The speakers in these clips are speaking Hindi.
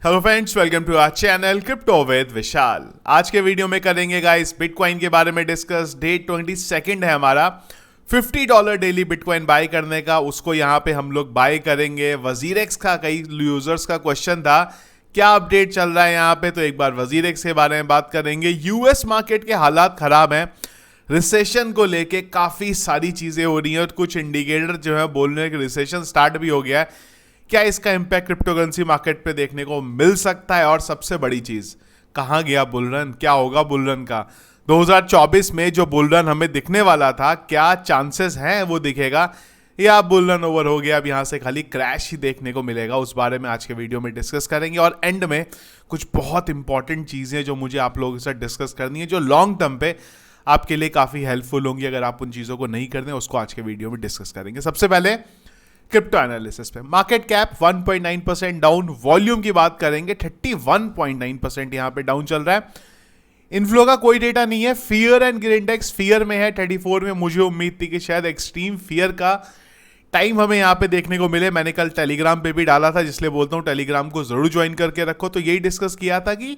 Hello friends, welcome to our channel crypto with Vishal. आज के वीडियो में करेंगे गाइस बिटकॉइन के बारे में डिस्कस। डेट 22 है हमारा $50 डेली बिटकॉइन बाय करने का। उसको यहाँ पे हम लोग बाय करेंगे। वजीरेक्स का कई यूजर्स का क्वेश्चन था क्या अपडेट चल रहा है यहाँ पे, तो एक बार वजीरेक्स के बारे में बात करेंगे। यूएस मार्केट के हालात खराब हैं, रिसेशन को लेके काफी सारी चीजें हो रही हैं और कुछ इंडिकेटर जो है बोल रहे हैं कि रिसेशन स्टार्ट भी हो गया है। क्या इसका इंपैक्ट क्रिप्टो करेंसी मार्केट पे देखने को मिल सकता है, और सबसे बड़ी चीज कहां गया बुलरन, क्या होगा बुलरन का 2024 में जो बुलरन हमें दिखने वाला था, क्या चांसेस हैं वो दिखेगा या बुलरन ओवर हो गया, अब यहां से खाली क्रैश ही देखने को मिलेगा। उस बारे में आज के वीडियो में डिस्कस करेंगे और एंड में कुछ बहुत इंपॉर्टेंट चीजें जो मुझे आप लोगों के साथ डिस्कस करनी है, जो लॉन्ग टर्म पे आपके लिए काफी हेल्पफुल होंगी। अगर आप उन चीजों को नहीं करते उसको आज के वीडियो में डिस्कस करेंगे। सबसे पहले क्रिप्टो एनालिसिस पे मार्केट कैप 1.9% डाउन, वॉल्यूम की बात करेंगे 31.9% यहां पे डाउन चल रहा है। इनफ्लो का कोई डेटा नहीं है। Fear and green index fear में है 34 में। मुझे उम्मीद थी कि शायद एक्सट्रीम फियर का टाइम हमें यहां पे देखने को मिले। मैंने कल टेलीग्राम पे भी डाला था, जिसलिए बोलता हूं टेलीग्राम को जरूर ज्वाइन करके रखो। तो यही डिस्कस किया था कि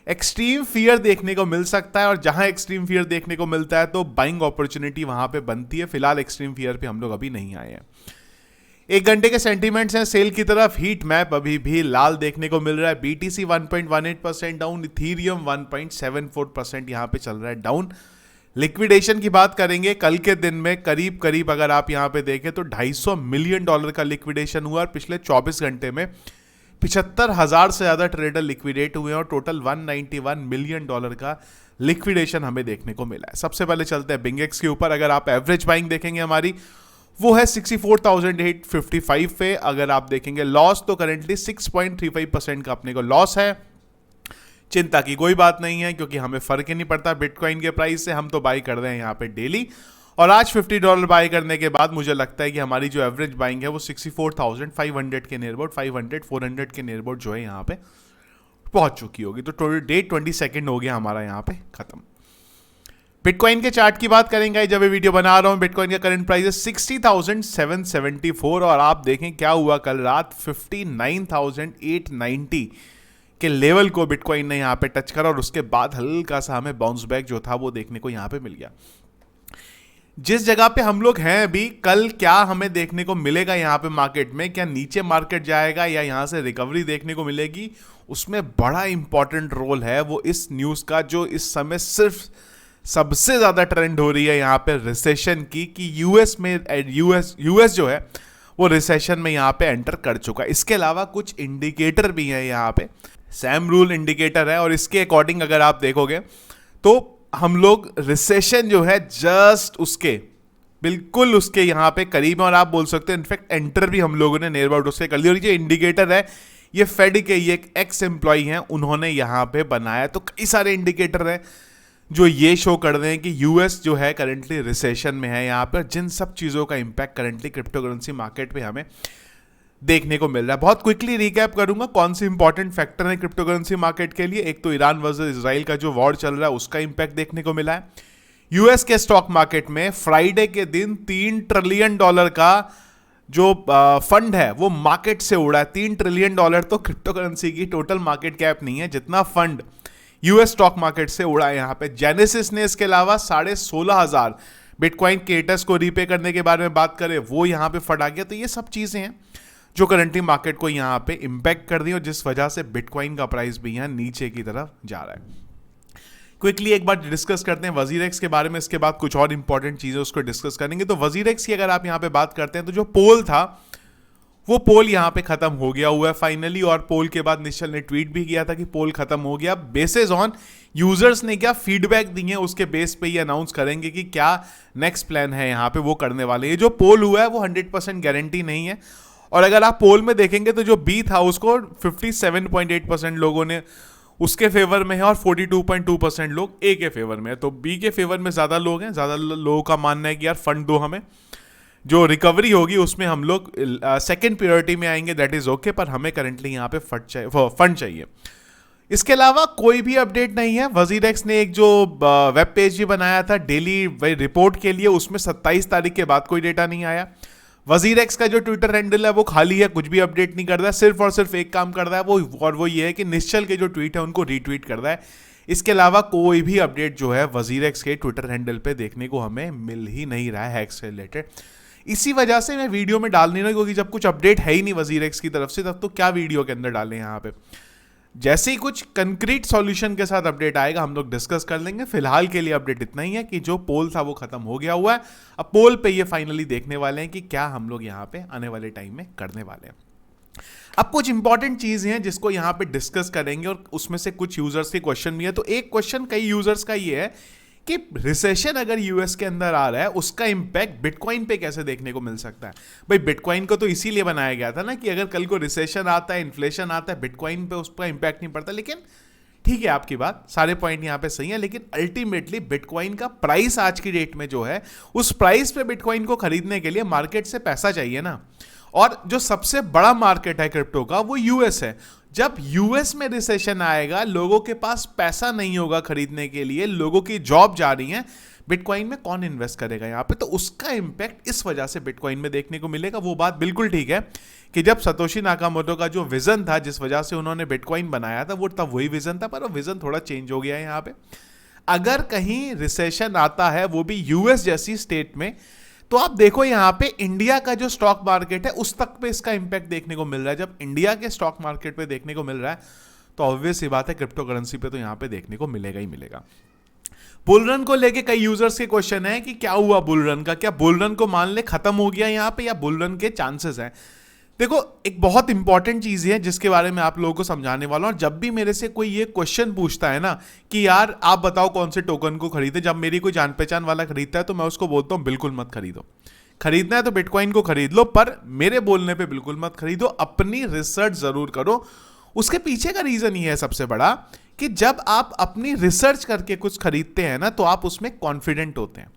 एक्सट्रीम फियर देखने को मिल सकता है और जहां एक्सट्रीम फियर देखने को मिलता है तो बाइंग अपॉर्चुनिटी वहां पे बनती है। फिलहाल एक्सट्रीम फियर पे हम लोग अभी नहीं आए हैं। एक घंटे के सेंटीमेंट्स हैं सेल की तरफ। हीट मैप अभी भी लाल देखने को मिल रहा है। बीटीसी 1.18% डाउन, इथीरियम 1.74% यहां पे चल रहा है डाउन। लिक्विडेशन की बात करेंगे, कल के दिन में करीब करीब अगर आप यहां पे देखें तो $250 मिलियन का लिक्विडेशन हुआ और पिछले 24 घंटे में 75,000 से ज्यादा ट्रेडर लिक्विडेट हुए और टोटल $191 मिलियन का लिक्विडेशन हमें देखने को मिला है। सबसे पहले चलते हैं बिंगेक्स के ऊपर। अगर आप एवरेज बाइंग देखेंगे हमारी, वो है 64,855 पे। अगर आप देखेंगे लॉस तो करेंटली 6.35% का अपने को लॉस है। चिंता की कोई बात नहीं है क्योंकि हमें फर्क ही नहीं पड़ता बिटकॉइन के प्राइस से। हम तो बाई कर रहे हैं यहाँ पे डेली, और आज $50 बाई करने के बाद मुझे लगता है कि हमारी जो एवरेज बाइंग है वो 64,500 के नियर अबाउट 500-400 के नियर अबाउट जो है यहाँ पे पहुंच चुकी होगी। तो डेट 22 हो गया हमारा यहाँ पे खत्म। बिटकॉइन के चार्ट की बात करेंगे जब ये वीडियो बना रहा हूं। बिटकॉइन का करंट प्राइस है 60,774 और आप देखें क्या हुआ कल रात 59,890 के लेवल को बिटकॉइन ने यहां पे टच करा और उसके बाद हल्का सा हमें बाउंस बैक जो था वो देखने को यहां पे मिल गया। जिस जगह पे हम लोग हैं अभी, कल क्या हमें देखने को मिलेगा यहां पे मार्केट में, क्या नीचे मार्केट जाएगा या यहां से रिकवरी देखने को मिलेगी, उसमें बड़ा इंपॉर्टेंट रोल है वो इस न्यूज का जो इस समय सिर्फ सबसे ज्यादा ट्रेंड हो रही है यहाँ पे रिसेशन की, कि यूएस जो है वो रिसेशन में यहाँ पे एंटर कर चुका है। इसके अलावा कुछ इंडिकेटर भी हैं यहाँ पे। सैम रूल इंडिकेटर है और इसके अकॉर्डिंग अगर आप देखोगे तो हम लोग रिसेशन जो है जस्ट उसके बिल्कुल उसके यहाँ पे करीब है और आप बोल सकते हैं इनफैक्ट एंटर भी हम लोगों ने नियर अबाउट उसके कर लिया। और ये इंडिकेटर है ये फेड के ये एक एक्स एम्प्लॉय हैं, उन्होंने यहाँ पे बनाया। तो कई सारे इंडिकेटर हैं जो ये शो कर रहे हैं कि यूएस जो है करंटली रिसेशन में है यहाँ पर, जिन सब चीज़ों का impact currently crypto currency market पे हमें देखने को मिल रहा है। बहुत क्विकली रिकैप करूंगा कौन से इंपॉर्टेंट फैक्टर हैं क्रिप्टो करेंसी मार्केट के लिए। एक तो ईरान वर्सेस इजराइल का जो वॉर चल रहा है उसका इंपैक्ट देखने को मिला है। यूएस के स्टॉक मार्केट में फ्राइडे के दिन $3 ट्रिलियन का जो फंड है वो मार्केट से उड़ा है। $3 ट्रिलियन तो क्रिप्टो करेंसी की टोटल मार्केट कैप नहीं है, जितना फंड यूएस स्टॉक मार्केट से उड़ा है यहाँ पे। जेनेसिस ने इसके अलावा 16,500 बिटकॉइन क्रिएटर्स को रीपे करने के बारे में बात करें, वो यहाँ पे फट आ गया। तो ये सब चीजें हैं जो करंटली मार्केट को यहाँ पे इंपैक्ट कर दी और जिस वजह से बिटकॉइन का प्राइस भी यहाँ नीचे की तरफ जा रहा है। क्विकली एक बार डिस्कस करते हैं वजीरेक्स के बारे में, इसके बाद कुछ और इंपॉर्टेंट चीजें उसको डिस्कस करेंगे। तो वजीरेक्स की अगर आप यहाँ पे बात करते हैं तो जो पोल था वो पोल यहाँ पे खत्म हो गया हुआ है फाइनली, और पोल के बाद निश्चल ने ट्वीट भी किया था कि पोल खत्म हो गया। बेसिस ऑन यूजर्स ने क्या फीडबैक दिए उसके बेस पे ये अनाउंस करेंगे कि क्या नेक्स्ट प्लान है यहाँ पे वो करने वाले। ये जो पोल हुआ है वो 100% गारंटी नहीं है, और अगर आप पोल में देखेंगे तो जो बी था उसको 57.8% लोगों ने उसके फेवर में है और 42.2% लोग ए के फेवर में है। तो बी के फेवर में ज्यादा लोग हैं। ज्यादा लोगों का मानना है कि यार फंड दो हमें, जो रिकवरी होगी उसमें हम लोग सेकंड प्रायोरिटी में आएंगे, दैट इज ओके, पर हमें करंटली यहाँ पे फंड चाहिए। इसके अलावा कोई भी अपडेट नहीं है। वजीरेक्स ने एक जो वेब पेज भी बनाया था डेली रिपोर्ट के लिए, उसमें 27 तारीख के बाद कोई डेटा नहीं आया। वजीर एक्स का जो ट्विटर हैंडल है वो खाली है, कुछ भी अपडेट नहीं कर रहा है, सिर्फ और सिर्फ एक काम कर रहा है वो ये है कि निश्चल के जो ट्वीट है उनको रीट्वीट कर रहा है। इसके अलावा कोई भी अपडेट जो है वजीर एक्स के ट्विटर हैंडल पे देखने को हमें मिल ही नहीं रहा है हैक्स से रिलेटेड। इसी वजह से मैं वीडियो में डाल नहीं रहा, क्योंकि जब कुछ अपडेट है ही नहीं वजीर एक्स की तरफ से, तब तो क्या वीडियो के अंदर डालें यहाँ पे। जैसे ही कुछ कंक्रीट सॉल्यूशन के साथ अपडेट आएगा हम लोग डिस्कस कर लेंगे। फिलहाल के लिए अपडेट इतना ही है कि जो पोल था वो खत्म हो गया हुआ है। अब पोल पे ये फाइनली देखने वाले हैं कि क्या हम लोग यहाँ पे आने वाले टाइम में करने वाले हैं। अब कुछ इंपॉर्टेंट चीजें हैं जिसको यहाँ पे डिस्कस करेंगे, और उसमें से कुछ यूजर्स के क्वेश्चन भी है। तो एक क्वेश्चन कई यूजर्स का ये है कि रिसेशन अगर यूएस के अंदर आ रहा है उसका इंपैक्ट बिटकॉइन पे कैसे देखने को मिल सकता है। भाई बिटकॉइन को तो इसीलिए बनाया गया था ना कि अगर कल को रिसेशन आता है, इन्फ्लेशन आता है, बिटकॉइन पे उसका इंपैक्ट नहीं पड़ता। लेकिन ठीक है, आपकी बात, सारे पॉइंट यहाँ पे सही है, लेकिन अल्टीमेटली बिटकॉइन का प्राइस आज की डेट में जो है, उस प्राइस पे बिटकॉइन को खरीदने के लिए मार्केट से पैसा चाहिए ना। और जो सबसे बड़ा मार्केट है क्रिप्टो का वो यूएस है। जब यूएस में रिसेशन आएगा, लोगों के पास पैसा नहीं होगा खरीदने के लिए, लोगों की जॉब जा रही है, बिटकॉइन में कौन इन्वेस्ट करेगा यहाँ पे। तो उसका इंपैक्ट इस वजह से बिटकॉइन में देखने को मिलेगा। वो बात बिल्कुल ठीक है कि जब सतोशी नाकामोटो का जो विजन था, जिस वजह से उन्होंने बिटकॉइन बनाया था, वो तब वही विजन था, पर वो विजन थोड़ा चेंज हो गया है यहाँ पे। अगर कहीं रिसेशन आता है, वो भी यूएस जैसी स्टेट में, तो आप देखो यहाँ पे इंडिया का जो स्टॉक मार्केट है उस तक पे इसका इंपैक्ट देखने को मिल रहा है। जब इंडिया के स्टॉक मार्केट पे देखने को मिल रहा है तो ऑब्वियस ही बात है क्रिप्टो करेंसी पे तो यहाँ पे देखने को मिलेगा ही मिलेगा। बुलरन को लेके कई यूजर्स के क्वेश्चन है कि क्या हुआ बुलरन का, क्या बुलरन को मान ले खत्म हो गया यहाँ पे, या बुलरन के चांसेस हैं। देखो, एक बहुत इंपॉर्टेंट चीज है जिसके बारे में आप लोगों को समझाने वाला हूं। और जब भी मेरे से कोई ये क्वेश्चन पूछता है ना कि यार आप बताओ कौन से टोकन को खरीदे, जब मेरी कोई जान पहचान वाला खरीदता है तो मैं उसको बोलता हूं बिल्कुल मत खरीदो। खरीदना है तो बिटकॉइन को खरीद लो, पर मेरे बोलने पे बिल्कुल मत खरीदो, अपनी रिसर्च जरूर करो। उसके पीछे का रीजन ये है सबसे बड़ा कि जब आप अपनी रिसर्च करके कुछ खरीदते हैं ना तो आप उसमें कॉन्फिडेंट होते हैं।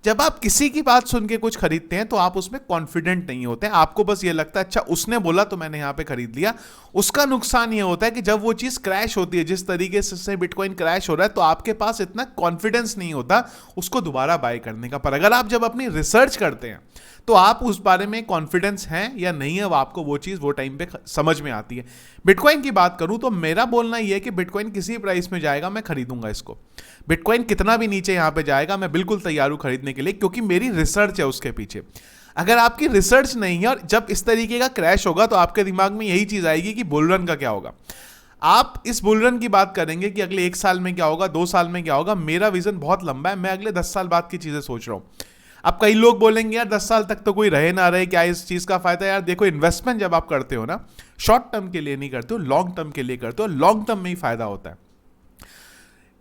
जब आप किसी की बात सुन के कुछ खरीदते हैं तो आप उसमें कॉन्फिडेंट नहीं होते हैं। आपको बस ये लगता है अच्छा उसने बोला तो मैंने यहाँ पे खरीद लिया। उसका नुकसान ये होता है कि जब वो चीज़ क्रैश होती है, जिस तरीके से बिटकॉइन क्रैश हो रहा है, तो आपके पास इतना कॉन्फिडेंस नहीं होता उसको दोबारा बाय करने का। पर अगर आप जब अपनी रिसर्च करते हैं तो आप उस बारे में कॉन्फिडेंस हैं या नहीं है, आपको वो चीज़ वो टाइम पे समझ में आती है। बिटकॉइन की बात करूं तो मेरा बोलना यह है कि बिटकॉइन किसी प्राइस में जाएगा मैं खरीदूंगा इसको। बिटकॉइन कितना भी नीचे यहां पे जाएगा मैं बिल्कुल तैयार हूं खरीदने के लिए, क्योंकि मेरी रिसर्च है उसके पीछे। अगर आपकी रिसर्च नहीं है और जब इस तरीके का क्रैश होगा तो आपके दिमाग में यही चीज आएगी कि बुल रन का क्या होगा। आप इस बुल रन की बात करेंगे कि अगले 1 साल में क्या होगा, 2 साल में क्या होगा। मेरा विजन बहुत लंबा है, मैं अगले 10 साल बाद की चीजें सोच रहा हूं। अब कई लोग बोलेंगे यार 10 साल तक तो कोई रहे ना रहे, क्या इस चीज का फायदा। यार देखो, इन्वेस्टमेंट जब आप करते हो ना, शॉर्ट टर्म के लिए नहीं करते हो, लॉन्ग टर्म के लिए करते हो। लॉन्ग टर्म में ही फायदा होता है।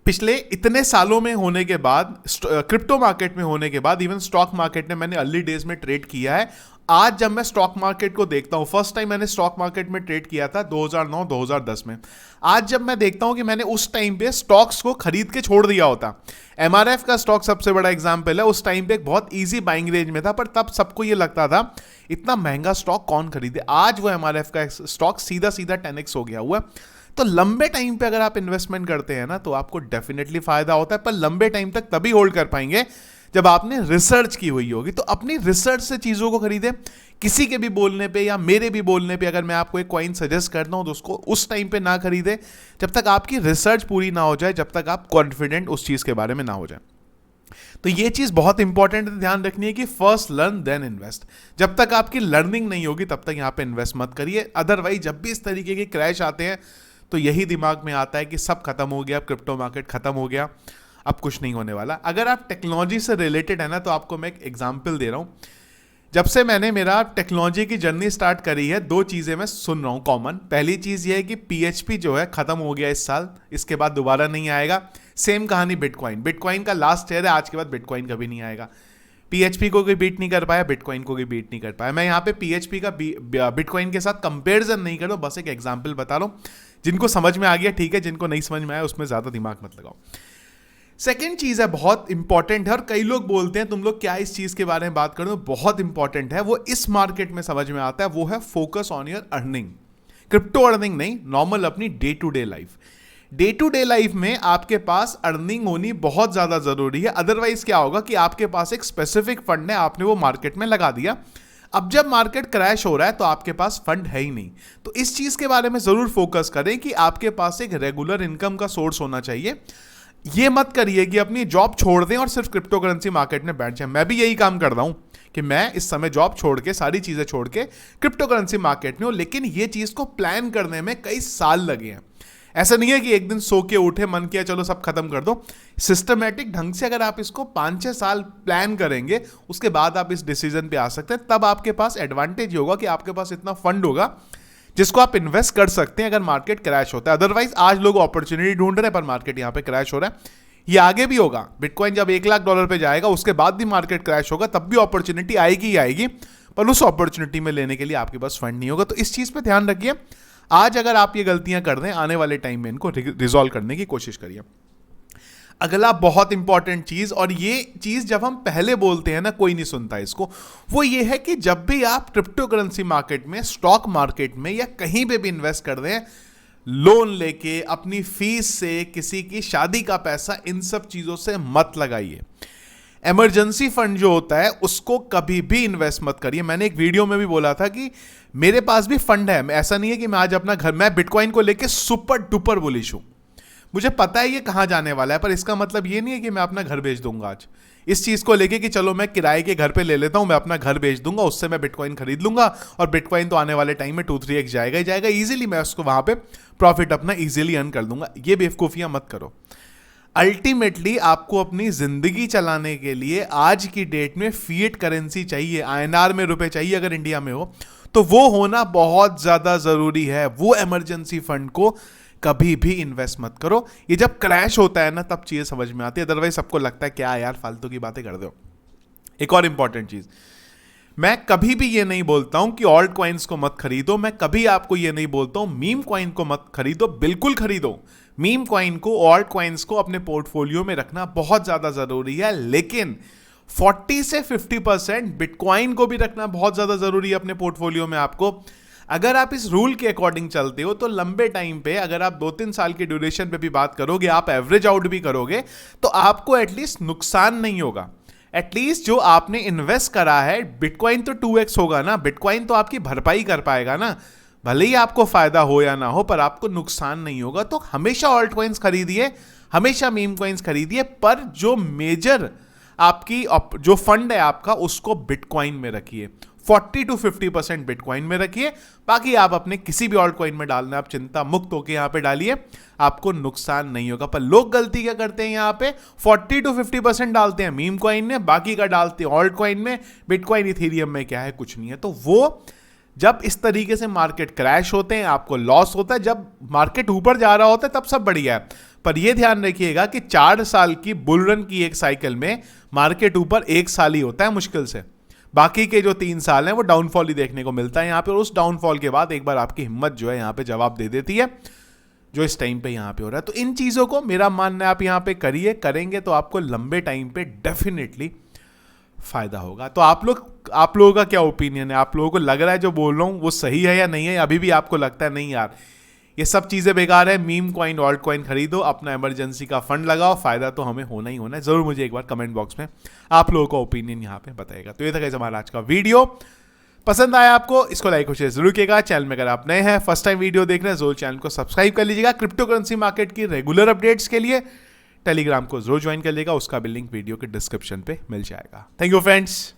पिछले इतने सालों में होने के बाद, क्रिप्टो मार्केट में होने के बाद, इवन स्टॉक मार्केट में मैंने अर्ली डेज में ट्रेड किया है। आज जब मैं स्टॉक मार्केट को देखता हूं, फर्स्ट टाइम मैंने स्टॉक मार्केट में ट्रेड किया था 2009-2010 में। आज जब मैं देखता हूं कि मैंने उस टाइम पे स्टॉक्स को खरीद के छोड़ दिया होता। एमआरएफ का स्टॉक सबसे बड़ा एग्जांपल है। उस टाइम पे बहुत इजी बाइंग रेंज में था, पर तब सबको ये लगता था इतना महंगा स्टॉक कौन खरीदे। आज वो एमआरएफ का स्टॉक सीधा सीधा 10x हो गया हुआ। तो लंबे टाइम पे अगर आप इन्वेस्टमेंट करते हैं ना तो आपको डेफिनेटली फायदा होता है, पर लंबे टाइम तक तभी होल्ड कर पाएंगे जब आपने रिसर्च की हुई होगी। तो अपनी रिसर्च से चीजों को खरीदे। किसी के भी बोलने पे या मेरे भी बोलने पे अगर मैं आपको एक कॉइन सजेस्ट करता हूं तो उसको उस टाइम पे ना खरीदे जब तक आपकी रिसर्च पूरी ना हो जाए, जब तक आप कॉन्फिडेंट उस चीज के बारे में ना हो जाए। तो ये चीज बहुत इंपॉर्टेंट है, ध्यान रखनी है कि फर्स्ट लर्न देन इन्वेस्ट। जब तक आपकी लर्निंग नहीं होगी तब तक यहां पे इन्वेस्ट मत करिए। अदरवाइज जब भी इस तरीके के क्रैश आते हैं तो यही दिमाग में आता है कि सब खत्म हो गया, क्रिप्टो मार्केट खत्म हो गया, अब कुछ नहीं होने वाला। अगर आप टेक्नोलॉजी से रिलेटेड है ना तो आपको मैं एक एग्जांपल दे रहा हूं। जब से मैंने मेरा टेक्नोलॉजी की जर्नी स्टार्ट करी है, 2 चीजें मैं सुन रहा हूं कॉमन। पहली चीज ये है कि पीएचपी जो है खत्म हो गया इस साल, इसके बाद दोबारा नहीं आएगा। सेम कहानी बिटकॉइन का लास्ट ईयर है, आज के बाद बिटकॉइन कभी नहीं आएगा। पीएचपी को कोई बीट नहीं कर पाया, बिटकॉइन को कोई बीट नहीं कर पाया। मैं यहाँ पे पीएचपी का बिटकॉइन के साथ कंपेरिजन नहीं कर रहा हूं, बस एक एग्जांपल बता रहा हूं। जिनको समझ में आ गया ठीक है, जिनको नहीं समझ में आया उसमें ज्यादा दिमाग मत लगाओ। सेकेंड चीज है, बहुत इंपॉर्टेंट है और कई लोग बोलते हैं तुम लोग क्या इस चीज के बारे में बात करो, बहुत इंपॉर्टेंट है। वो इस मार्केट में समझ में आता है, वो है focus on your earning. Crypto earning नहीं, नॉर्मल अपनी day to day life. Day to day life में आपके पास अर्निंग होनी बहुत ज्यादा जरूरी है। अदरवाइज क्या होगा कि आपके पास एक स्पेसिफिक फंड है, आपने वो मार्केट में लगा दिया। अब जब मार्केट क्रैश हो रहा है तो आपके पास फंड है ही नहीं, तो इस चीज के बारे में जरूर फोकस करें कि आपके पास एक रेगुलर इनकम का सोर्स होना चाहिए। ये मत करिए कि अपनी जॉब छोड़ दें और सिर्फ क्रिप्टो करेंसी मार्केट में बैठ जाए। मैं भी यही काम कर रहा हूं कि मैं इस समय जॉब छोड़ के, सारी चीजें छोड़ के क्रिप्टो करेंसी मार्केट में हूं, लेकिन ये चीज को प्लान करने में कई साल लगे हैं। ऐसा नहीं है कि एक दिन सो के उठे, मन किया चलो सब खत्म कर दो। सिस्टमेटिक ढंग से अगर आप इसको 5-6 साल प्लान करेंगे, उसके बाद आप इस डिसीजन पे आ सकते हैं। तब आपके पास एडवांटेज होगा कि आपके पास इतना फंड होगा जिसको आप इन्वेस्ट कर सकते हैं अगर मार्केट क्रैश होता है। अदरवाइज आज लोग अपॉर्चुनिटी ढूंढ रहे हैं पर मार्केट यहां पे क्रैश हो रहा है। ये आगे भी होगा। बिटकॉइन जब $1 लाख पे जाएगा उसके बाद भी मार्केट क्रैश होगा, तब भी अपॉर्चुनिटी आएगी ही आएगी, पर उस अपॉर्चुनिटी में लेने के लिए आपके पास फंड नहीं होगा। तो इस चीज पे ध्यान रखिए। आज अगर आप ये गलतियां कर रहे हैं, आने वाले टाइम में इनको रिजॉल्व करने की कोशिश करिए। अगला बहुत इंपॉर्टेंट चीज, और ये चीज जब हम पहले बोलते हैं ना कोई नहीं सुनता इसको, वो ये है कि जब भी आप क्रिप्टो करेंसी मार्केट में, स्टॉक मार्केट में या कहीं पे भी इन्वेस्ट कर रहे हैं, लोन लेके, अपनी फीस से, किसी की शादी का पैसा, इन सब चीजों से मत लगाइए। इमरजेंसी फंड जो होता है उसको कभी भी इन्वेस्ट मत करिए। मैंने एक वीडियो में भी बोला था कि मेरे पास भी फंड है, ऐसा नहीं है कि मैं आज अपना घर, मैं बिटकॉइन को लेके सुपर डुपर बुलिश हूं। मुझे पता है ये कहां जाने वाला है, पर इसका मतलब ये नहीं है कि मैं अपना घर बेच दूंगा आज इस चीज को लेके कि चलो मैं किराए के घर पे ले लेता हूं, मैं अपना घर बेच दूंगा, उससे मैं बिटकॉइन खरीद लूंगा और बिटकॉइन तो आने वाले टाइम में 2-3x जाएगा ही जाएगा, इजीली मैं उसको वहां पे प्रॉफिट अपना इजीली अर्न कर दूंगा। ये बेवकूफियां मत करो। अल्टीमेटली आपको अपनी जिंदगी चलाने के लिए आज की डेट में फिएट करेंसी चाहिए, INR में रुपए चाहिए अगर इंडिया में हो, तो वो होना बहुत ज्यादा जरूरी है। वो इमरजेंसी फंड को कभी भी इन्वेस्ट मत करो। ये जब क्रैश होता है ना तब चीजें समझ में आती है, अदरवाइज सबको लगता है क्या यार फालतू की बातें कर दो। एक और इंपॉर्टेंट चीज, मैं कभी भी ये नहीं बोलता हूं कि ऑल्ट कॉइन्स को मत खरीदो, मैं कभी आपको ये नहीं बोलता हूं मीम कॉइन को मत खरीदो, बिल्कुल खरीदो। मीम कॉइन को, ऑल्ट कॉइन्स को अपने पोर्टफोलियो में रखना बहुत ज्यादा जरूरी है, लेकिन 40 से 50% बिटकॉइन को भी रखना बहुत ज्यादा जरूरी है अपने पोर्टफोलियो में। आपको अगर आप इस रूल के अकॉर्डिंग चलते हो तो लंबे टाइम पे, अगर आप 2-3 साल की ड्यूरेशन पे भी बात करोगे, आप एवरेज आउट भी करोगे, तो आपको एटलीस्ट नुकसान नहीं होगा। एटलीस्ट जो आपने इन्वेस्ट करा है, बिटकॉइन तो 2x होगा ना, बिटकॉइन तो आपकी भरपाई कर पाएगा ना, भले ही आपको फायदा हो या ना हो, पर आपको नुकसान नहीं होगा। तो हमेशा ऑल्ट कॉइन्स खरीदिए, हमेशा मीम कॉइन्स खरीदिए, पर जो मेजर आपकी जो फंड है आपका, उसको बिटकॉइन में रखिए। 40 to 50% बिटकॉइन में रखिए, बाकी आप अपने किसी भी ऑल्ट कॉइन में डालना, आप चिंता मुक्त होकर यहां पे डालिए, आपको नुकसान नहीं होगा। पर लोग गलती क्या करते हैं, यहां पे 40 to 50% डालते हैं मीम कॉइन में, बाकी का डालते हैं ऑल्ट कॉइन में। बिटकॉइन, इथेरियम में क्या है, कुछ नहीं है। तो वो जब इस तरीके से मार्केट क्रैश होते हैं, आपको लॉस होता है। जब मार्केट ऊपर जा रहा होता है तब सब बढ़िया है, पर यह ध्यान रखिएगा कि 4 साल की बुल रन की एक साइकिल में मार्केट ऊपर 1 साल ही होता है मुश्किल से, बाकी के जो 3 साल हैं वो डाउनफॉल ही देखने को मिलता है यहाँ पे। और उस डाउनफॉल के बाद एक बार आपकी हिम्मत जो है यहाँ पे जवाब दे देती है, जो इस टाइम पे यहाँ पे हो रहा है। तो इन चीज़ों को मेरा मानना है आप यहाँ पे करिए, करेंगे तो आपको लंबे टाइम पे डेफिनेटली फायदा होगा। तो आप लोगों का क्या ओपिनियन है? आप लोगों को लग रहा है जो बोल रहा हूँ वो सही है या नहीं है? अभी भी आपको लगता है नहीं यार ये सब चीज़ें बेकार है, मीम कॉइन, ऑल्ट कॉइन खरीदो, अपना इमरजेंसी का फंड लगाओ, फायदा तो हमें होना ही होना है। जरूर मुझे एक बार कमेंट बॉक्स में आप लोगों का ओपिनियन यहाँ पे बताइएगा। तो ये था गाइस हमारा आज का वीडियो। पसंद आया आपको, इसको लाइक और शेयर जरूर कीजिएगा। चैनल में अगर आप नए हैं, फर्स्ट टाइम वीडियो देख रहे हैं, जरूर चैनल को सब्सक्राइब कर लीजिएगा। क्रिप्टो करेंसी मार्केट की रेगुलर अपडेट्स के लिए टेलीग्राम को जरूर ज्वाइन कर लीजिएगा, उसका भी लिंक वीडियो के डिस्क्रिप्शन पे मिल जाएगा। Thank you friends.